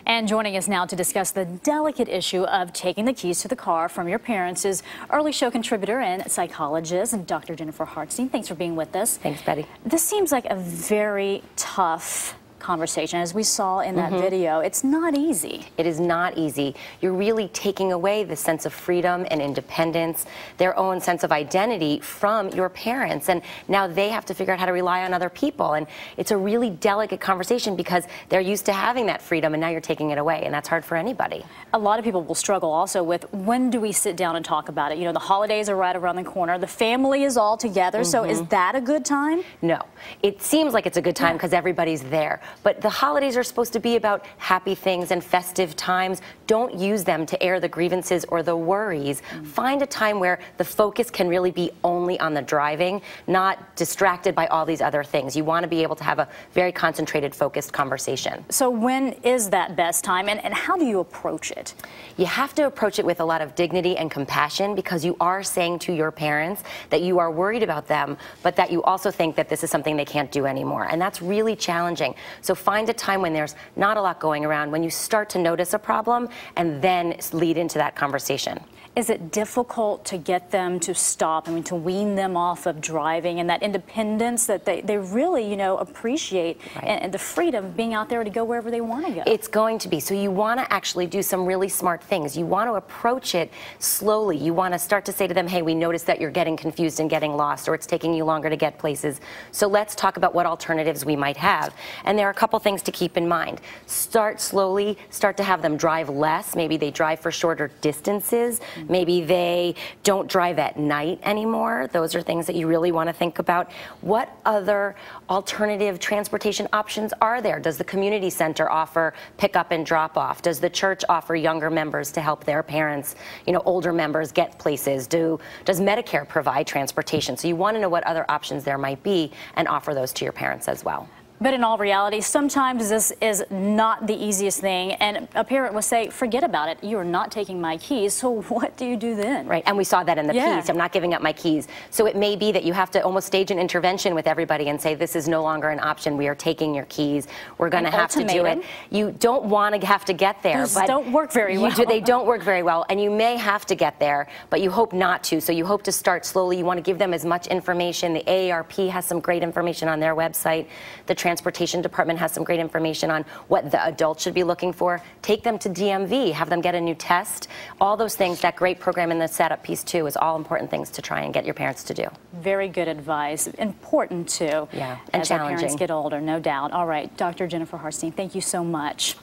And joining us now to discuss the delicate issue of taking the keys to the car from your parents is early show contributor and psychologist, Dr. Jennifer Hartstein. Thanks for being with us. Thanks, Betty. This seems like a very tough conversation, as we saw in that video. It's not easy. It is not easy. You're really taking away the sense of freedom and independence, their own sense of identity from your parents, and now they have to figure out how to rely on other people. And it's a really delicate conversation because they're used to having that freedom, and now you're taking it away, and that's hard for anybody. A lot of people will struggle also with, when do we sit down and talk about it? You know, the holidays are right around the corner. The family is all together, so is that a good time? No. It seems like it's a good time because everybody's there. But the holidays are supposed to be about happy things and festive times. Don't use them to air the grievances or the worries. Find a time where the focus can really be only on the driving, not distracted by all these other things. You want to be able to have a very concentrated, focused conversation. So when is that best time, and how do you approach it? You have to approach it with a lot of dignity and compassion, because you are saying to your parents that you are worried about them, but that you also think that this is something they can't do anymore. And that's really challenging. So find a time when there's not a lot going around, when you start to notice a problem, and then lead into that conversation. Is it difficult to get them to stop, to wean them off of driving and that independence that they really, appreciate, and the freedom of being out there to go wherever they want to go? It's going to be. So you want to actually do some really smart things. You want to approach it slowly. You want to start to say to them, hey, we noticed that you're getting confused and getting lost, or it's taking you longer to get places. So let's talk about what alternatives we might have. And there are a couple things to keep in mind. Start slowly. Start to have them drive less. Maybe they drive for shorter distances. Maybe they don't drive at night anymore. Those are things that you really want to think about. What other alternative transportation options are there? Does the community center offer pick-up and drop-off? Does the church offer younger members to help their parents, older members get places? Does Medicare provide transportation? So you want to know what other options there might be and offer those to your parents as well. But in all reality, sometimes this is not the easiest thing, and a parent will say, forget about it, you are not taking my keys, so what do you do then? Right, and we saw that in the piece, I'm not giving up my keys. So it may be that you have to almost stage an intervention with everybody and say, this is no longer an option, we are taking your keys, we're going to have to do it. You don't want to have to get there. Those don't work very well. They don't work very well, and you may have to get there, but you hope not to, so you hope to start slowly. You want to give them as much information. The AARP has some great information on their website. The Transportation Department has some great information on what the adults should be looking for. Take them to DMV, have them get a new test. All those things, that great program in the setup piece too, is all important things to try and get your parents to do. Very good advice. Important too. Yeah, and as challenging. Our parents get older, no doubt. All right, Dr. Jennifer Hartstein, thank you so much.